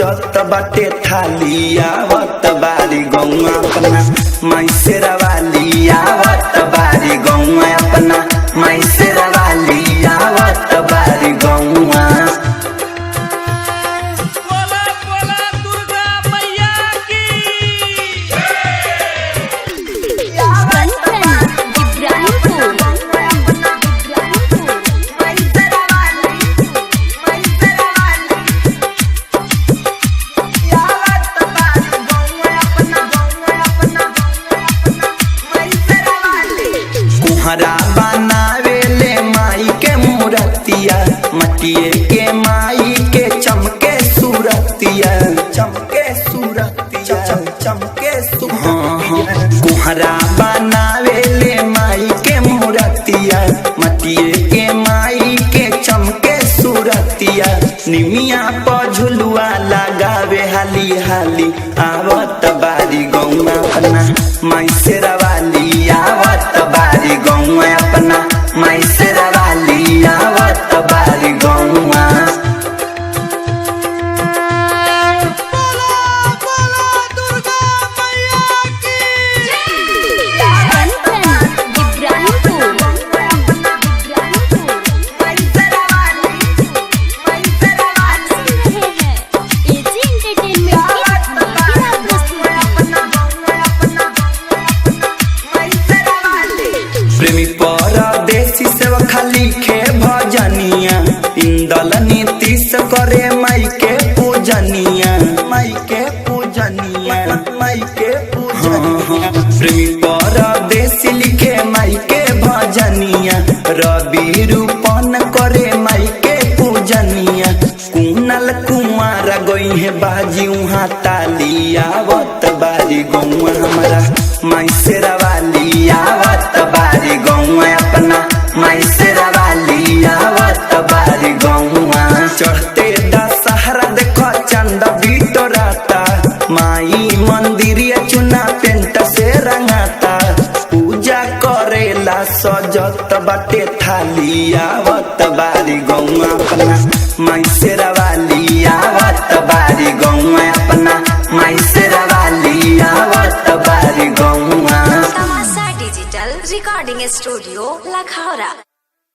सजत बाटे थाली आवत बारी गौआ अपना मैसेरा वाली आवत बारी गौआ अपना मैसेरा वाली आवत बारी गौआ। कुम्हारा बनावेले माई के मूर्तिया मटिए के माई के चमके सूरतिया चमके सूरतिया चमके सूरतिया। कुम्हारा बनावेले माई के मूर्तिया मटिए के माई के चमके सूरतिया। निमिया पर झुलुआ लगावे हाली हाली आवत बारी गौआ अपना मैसेरा वाली आवत बारी गौआ अपना मैसेरा वाली आवत बारी गौआ। प्रेमी परदेसी सेव खाली खे भजनिया इंदल नीतीश करे माई के पूजनिया माई के पूजनिया माई के पूजनिया। प्रेमी परदेसी लिखे माई के भजनिया रवि रूपन करे माई के पूजनिया। कुनल कुमार गई है बाजी उहाँ ताली आवत बारी गौआ हमारा मैसेरा वाली आवत बारी गौआ अपना मैसेरा वाली आवत बारी गौआ। चढ़ते दशहरा देखो चंद बिटोराता माई मंदिरिया चुना पेंट से रंगाता पूजा करेला सजत बाटे थाली आवत बारी गौआ अपना मैसेरा वाली आवत बारी गौआ अपना मैसेरा वाली आवत बारी गौआ। तमाशा डिजिटल रिकॉर्डिंग स्टूडियो लखौरा।